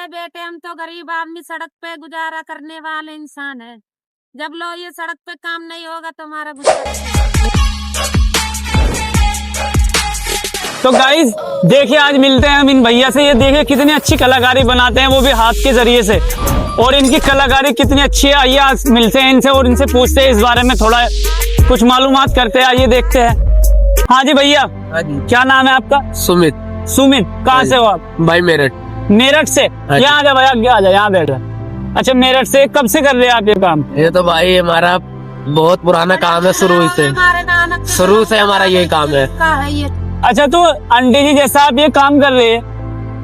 करे बेटे, हम तो गरीब आदमी सड़क पे गुजारा करने वाले इंसान है। जब लो ये सड़क पे काम नहीं होगा तो हमारा गुजारा। तो गाइस देखिए, आज मिलते हैं हम इन भैया से। ये देखिए कितनी अच्छी कलाकारी बनाते हैं, वो भी हाथ के जरिए से, और इनकी कलाकारी कितनी अच्छी है। आइए आज मिलते हैं इनसे और इनसे पूछते हैं इस बारे में, थोड़ा कुछ मालूमात करते हैं। आइए देखते हैं। हाँ जी भैया, क्या नाम है आपका? सुमित। सुमित, कहाँ से हो आप? भाई मेरठ। मेरठ से? यहाँ आ जाओ भैया, आगे आ जाओ, यहाँ बैठ जाओ। अच्छा, मेरठ से कब से कर रहे हैं आप ये काम? ये तो भाई हमारा बहुत पुराना काम है, शुरू से हमारा ये काम है। अच्छा, तो आंटी जी जैसा आप ये काम कर रहे हैं,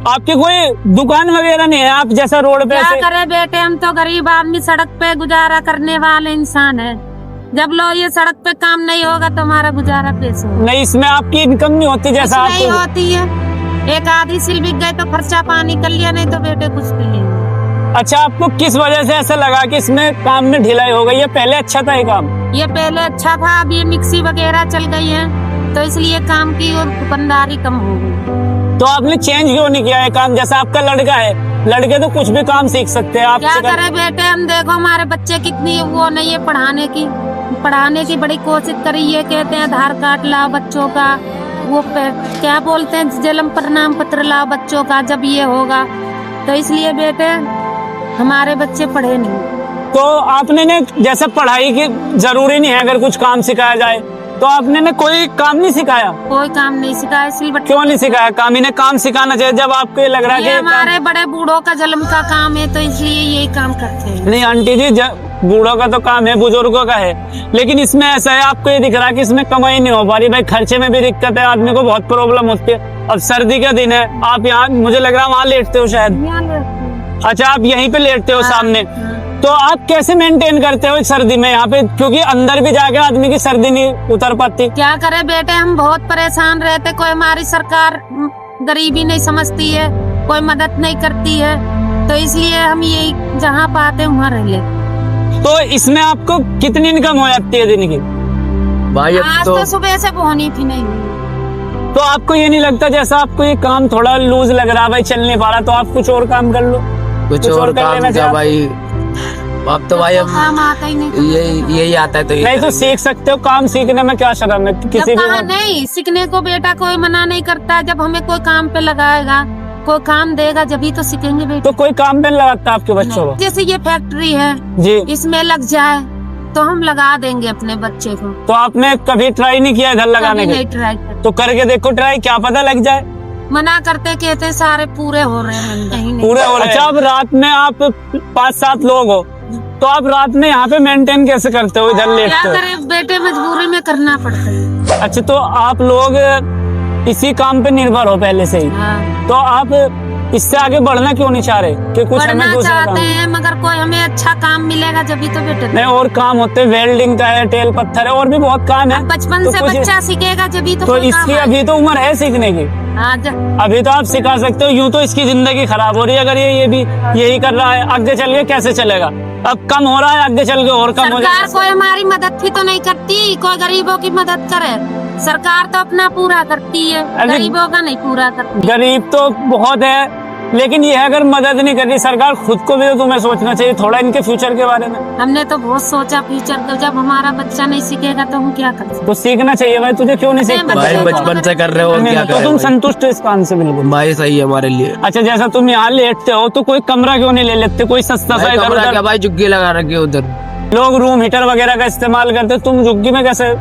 आपकी कोई दुकान वगैरह नहीं है? आप जैसा रोड पे क्या करे बेटे, हम तो गरीब आदमी सड़क पे गुजारा करने वाले इंसान है। जब लो ये सड़क पे काम नहीं होगा तो हमारा गुजारा कैसे होगा? नहीं, इसमें आपकी इनकम नहीं होती जैसा आप नहीं होती है। एक आधी सिल बिक गए तो खर्चा पानी कर लिया, नहीं तो बेटे कुछ भी नहीं। अच्छा, आपको किस वजह से ऐसा लगा कि इसमें काम में ढिलाई हो गई है? पहले अच्छा था ये काम? ये पहले अच्छा था, अब ये मिक्सी वगैरह चल गई है तो इसलिए काम की और दुकानदारी कम हो गई। तो आपने चेंज क्यों नहीं किया है काम? जैसा आपका लड़का है, लड़के तो कुछ भी काम सीख सकते हैं। आप क्या करे बेटे, हम देखो हमारे बच्चे कितनी वो नहीं है पढ़ाने की बड़ी कोशिश करी है। कहते हैं आधार कार्ड लाओ बच्चों का, वो क्या बोलते हैं जन्म प्रमाण पत्र लाओ बच्चों का, जब ये होगा। तो इसलिए बेटे हमारे बच्चे पढ़े नहीं। तो आपने ने जैसा पढ़ाई की जरूरी नहीं है, अगर कुछ काम सिखाया जाए तो आपने ने कोई काम नहीं सिखाया? कोई काम नहीं सिखाया। क्यों नहीं सिखाया काम? इन्हें काम सिखाना चाहिए जब आपको ये लग रहा है कि हमारे बड़े बूढ़ों का जन्म का काम है तो इसलिए यही काम करते हैं। नहीं आंटी जी, बूढ़ों का तो काम है, बुजुर्गों का है, लेकिन इसमें ऐसा है, आपको ये दिख रहा है कि इसमें कमाई नहीं हो पा रही। भाई खर्चे में भी दिक्कत है, आदमी को बहुत प्रॉब्लम होती है। अब सर्दी का दिन है, आप यहाँ मुझे लग रहा है वहाँ लेटते हो शायद। अच्छा, आप यहीं पे लेटते हो सामने। तो आप कैसे मेंटेन करते हो सर्दी में यहाँ पे? क्योंकि अंदर भी जाके आदमी की सर्दी नहीं उतर पाती। क्या करे बेटे, हम बहुत परेशान रहते। कोई हमारी सरकार गरीबी नहीं समझती है, कोई मदद नहीं करती है, तो इसलिए हम यही जहाँ पाते वहाँ रह ले। तो इसमें आपको कितनी इनकम हो जाती है दिन की? भाई आज तो सुबह से होनी थी नहीं। तो आपको ये नहीं लगता जैसा आपको ये काम थोड़ा लूज लग रहा है, भाई चल नहीं पा रहा, तो आप कुछ और काम कर लो? कुछ और काम क्या भाई? अब तो भाई हम काम आता ही नहीं। यही आता है तो नहीं, तो सीख सकते हो। काम सीखने में क्या शर्म है? किसी भी नहीं सीखने को बेटा कोई मना नहीं करता। जब हमें कोई काम पे लगाएगा, कोई काम देगा, जब ही तो सीखेंगे बेटा। तो कोई काम पे लगाता आपके बच्चों को? जैसे ये फैक्ट्री है जी, इसमें लग जाए तो हम लगा देंगे अपने बच्चे को। तो आपने कभी ट्राई नहीं किया इधर लगाने के? नहीं ट्राई कर। तो करके देखो ट्राई, क्या पता लग जाए। मना करते कहते सारे पूरे हो रहे हैं। पूरे हो रहे हैं। अच्छा, अब रात में आप 5-7 लोग हो, तो आप रात में यहाँ पे मेंटेन कैसे करते हो? इधर लेटते हो? क्या करें बेटे, मजबूरी में करना पड़ता है। अच्छा, तो आप लोग इसी काम पे निर्भर हो पहले से ही? हाँ। तो आप इससे आगे बढ़ना क्यों नहीं चाह रहे कि कुछ हमें बढ़ना दूसरा चाहते काम? हैं, मगर कोई हमें अच्छा काम मिलेगा जब ही तो बेटे। नहीं, और काम होते, वेल्डिंग का है, टेल पत्थर है, और भी बहुत काम है। बचपन तो से बच्चा सीखेगा जब ही तो इसकी अभी तो उम्र है सीखने की। अभी तो आप सिखा सकते हो। यूं तो इसकी जिंदगी खराब हो रही है, अगर ये भी यही कर रहा है, आगे चल के कैसे चलेगा? अब कम हो रहा है, आगे चल के और कम हो जाएगा। सरकार कोई हमारी मदद भी तो नहीं करती, कोई गरीबों की मदद करे। सरकार तो अपना पूरा करती है, गरीबों का नहीं पूरा करती। गरीब तो बहुत है, लेकिन ये अगर मदद नहीं कर रही सरकार, खुद को भी तो तुम्हें सोचना चाहिए थोड़ा इनके फ्यूचर के बारे में। हमने तो बहुत सोचा फ्यूचर को, जब हमारा बच्चा नहीं सीखेगा तो हम क्या कर सकते? तो सीखना चाहिए भाई, तुझे क्यों नहीं सीखना? भाई बचपन से कर रहे हो, क्या तो तुम संतुष्ट हो इस काम से? बिल्कुल भाई, सही है हमारे लिए। अच्छा, जैसा तुम यहाँ लेटते हो तो कोई कमरा क्यों नहीं ले लेते? कोई सस्ता सा कमरा क्या भाई, झुग्गी लगा रखी है उधर। लोग रूम हीटर वगैरह का इस्तेमाल करते, तुम झुग्गी में कैसे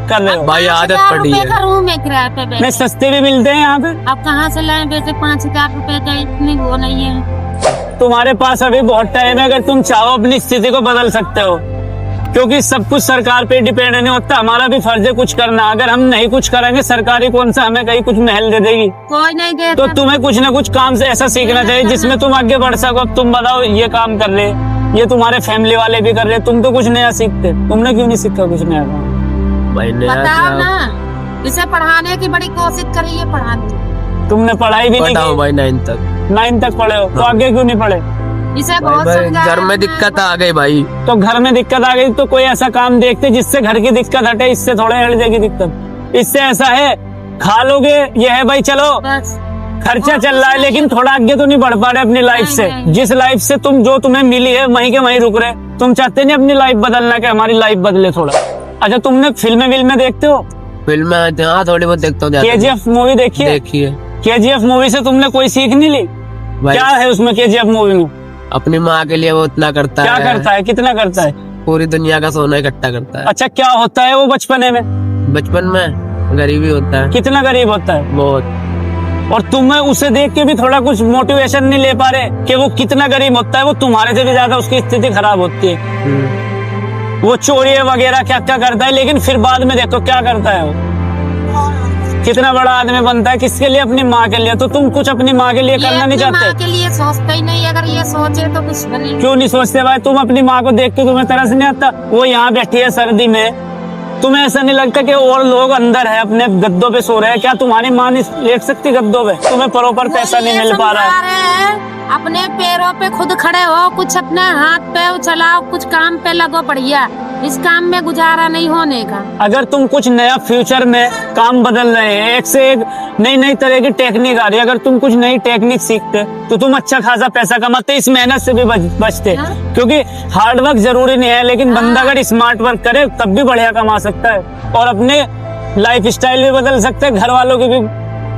कर रहे हो? भाई आदत पड़ी है। रूम में किराए पे नहीं, सस्ते भी मिलते हैं यहाँ पे। अब कहाँ से लाएं बेटे? 5,000 रुपए का इतनी वो नहीं है। तुम्हारे पास अभी बहुत टाइम है, अगर तुम चाहो अपनी स्थिति को बदल सकते हो, क्योंकि सब कुछ सरकार पे डिपेंड नहीं होता। हमारा भी फर्ज है कुछ करना। अगर हम नहीं कुछ करेंगे, सरकारी कौन सा हमें कहीं कुछ महल दे देगी? कोई नहीं देता। तो तुम्हें कुछ ना कुछ काम से ऐसा सीखना चाहिए जिसमें तुम आगे बढ़ सको। अब तुम बताओ, ये काम कर रहे, ये तुम्हारे फैमिली वाले भी कर रहे, तुम तो कुछ नया सीखते। तुमने क्यों नहीं सीखा कुछ नया काम? बताओ ना, इसे पढ़ाने की बड़ी कोशिश करी है, पढ़ाने। तुमने पढ़ाई भी नहीं की? भाई 9 तक पढ़े हो, तो आगे क्यों नहीं पढ़े? इसे बहुत घर में दिक्कत आ गई भाई। तो घर में दिक्कत आ गई तो कोई ऐसा काम देखते जिससे घर की दिक्कत हटे, इससे थोड़ा हट जाएगी दिक्कत। इससे ऐसा है, खा लोगे, ये है भाई, चलो बस खर्चा चल रहा है, लेकिन थोड़ा आगे तो नहीं बढ़ पा रहे अपनी लाइफ से। जिस लाइफ से जो तुम्हें मिली है वहीं के वहीं रुक रहे। तुम चाहते नहीं अपनी लाइफ बदलना, कि हमारी लाइफ बदले थोड़ा। अच्छा, तुमने फिल्में देखते हो? फिल्म हाँ थोड़ी बहुत देखता हूँ। KGF मूवी देखी है? देखिए। KGF मूवी से तुमने कोई सीख नहीं ली? भाई क्या है उसमें KGF मूवी में? अपनी माँ के लिए वो इतना करता क्या है। करता है? कितना करता है? पूरी दुनिया का सोना इकट्ठा करता है। अच्छा, क्या होता है वो बचपने में? बचपन में गरीबी होता है, कितना गरीब होता है? बहुत। और तुम्हें उसे देख के भी थोड़ा कुछ मोटिवेशन नहीं ले पा रहे कि वो कितना गरीब होता है? वो तुम्हारे से भी ज्यादा उसकी स्थिति खराब होती है। वो चोरी वगैरह क्या क्या करता है, लेकिन फिर बाद में देखो क्या करता है वो। कितना बड़ा आदमी बनता है, किसके लिए? अपनी माँ के लिए। तो तुम कुछ अपनी माँ के लिए करना नहीं ये अपनी माँ चाहते? के लिए सोचते ही नहीं। अगर ये सोचे तो कुछ बने। क्यों नहीं सोचते भाई? तुम अपनी माँ को देख के तुम्हें तरस नहीं आता? वो यहाँ बैठी है सर्दी में, तुम्हें ऐसा नहीं लगता कि और लोग अंदर है अपने गद्दों पे सो रहे हैं? क्या तुम्हारी माँ नहीं लेट सकती गद्दों पे? तुम्हें प्रॉपर पैसा नहीं मिल पा रहा है। अपने पैरों पे खुद खड़े हो, कुछ अपने हाथ पे चलाओ, कुछ काम पे लगो बढ़िया। इस काम में गुजारा नहीं होने का। अगर तुम कुछ नया फ्यूचर में काम बदल रहे हैं, एक से एक नई नई तरह की टेक्निक आ रही है, अगर तुम कुछ नई टेक्निक सीखते तो तुम अच्छा खासा पैसा कमाते, इस मेहनत से भी बचते। क्योंकि हार्ड वर्क जरूरी नहीं है, लेकिन बंदा अगर स्मार्ट वर्क करे तब भी बढ़िया कमा सकता है और अपने लाइफ स्टाइल भी बदल सकता है, घर वालों की भी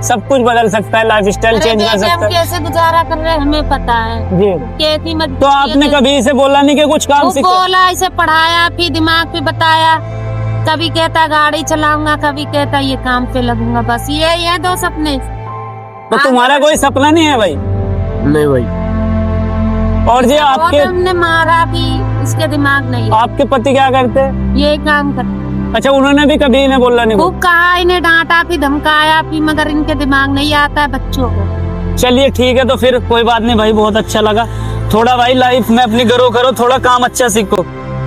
सब कुछ बदल सकता है, लाइफ स्टाइल चेंज कर सकता है। कैसे गुजारा कर रहे हैं हमें पता है जी। खेती मत। तो आपने कभी इसे बोला नहीं कि कुछ काम सीखो? बोला, इसे पढ़ाया, फिर दिमाग पे बताया। कभी कहता गाड़ी चलाऊंगा, कभी कहता ये काम पे लगूंगा। बस ये दो सपने। तो तुम्हारा कोई सपना नहीं है भाई? नहीं भाई। और जी आपके हमने मारा भी, इसके दिमाग नहीं। आपके पति क्या करते हैं? ये काम करते। अच्छा, उन्होंने भी कभी इन्हें बोला नहीं? खूब कहा, इन्हें डांटा, फिर धमकाया, फिर मगर इनके दिमाग नहीं आता है बच्चों को। चलिए ठीक है, तो फिर कोई बात नहीं भाई, बहुत अच्छा लगा। थोड़ा भाई लाइफ में अपनी ग्रो करो, थोड़ा काम अच्छा सीखो।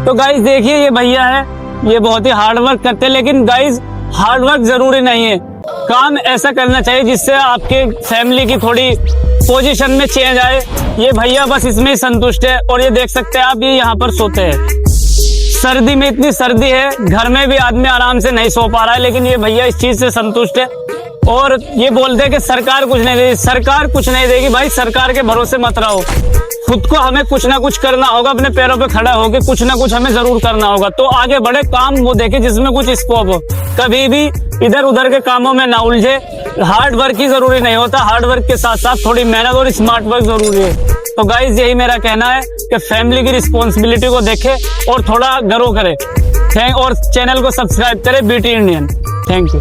तो गाइस देखिए, ये भैया है, ये बहुत ही हार्ड वर्क करते हैं, लेकिन गाइस हार्ड वर्क जरूरी नहीं है। काम ऐसा करना चाहिए जिससे आपके फैमिली की थोड़ी पोजीशन में चेंज आए। ये भैया बस इसमें ही संतुष्ट है। और ये देख सकते हैं आप, ये यहाँ पर सोते हैं। सर्दी में इतनी सर्दी है, घर में भी आदमी आराम से नहीं सो पा रहा है, लेकिन ये भैया इस चीज से संतुष्ट है। और ये बोलते हैं कि सरकार कुछ नहीं देगी। सरकार कुछ नहीं देगी भाई, सरकार के भरोसे मत रहो। खुद को हमें कुछ ना कुछ करना होगा, अपने पैरों पे खड़ा होकर कुछ ना कुछ हमें जरूर करना होगा। तो आगे बड़े काम वो देखे जिसमें कुछ स्कोप हो। कभी भी इधर उधर के कामों में ना उलझे। हार्ड वर्क ही जरूरी नहीं होता, हार्ड वर्क के साथ साथ थोड़ी मेहनत और स्मार्ट वर्क जरूरी है। तो गाइज यही मेरा कहना है कि फैमिली की रिस्पॉन्सिबिलिटी को देखे और थोड़ा ग्रो करे। और चैनल को सब्सक्राइब करे, BT इंडियन। Thank you.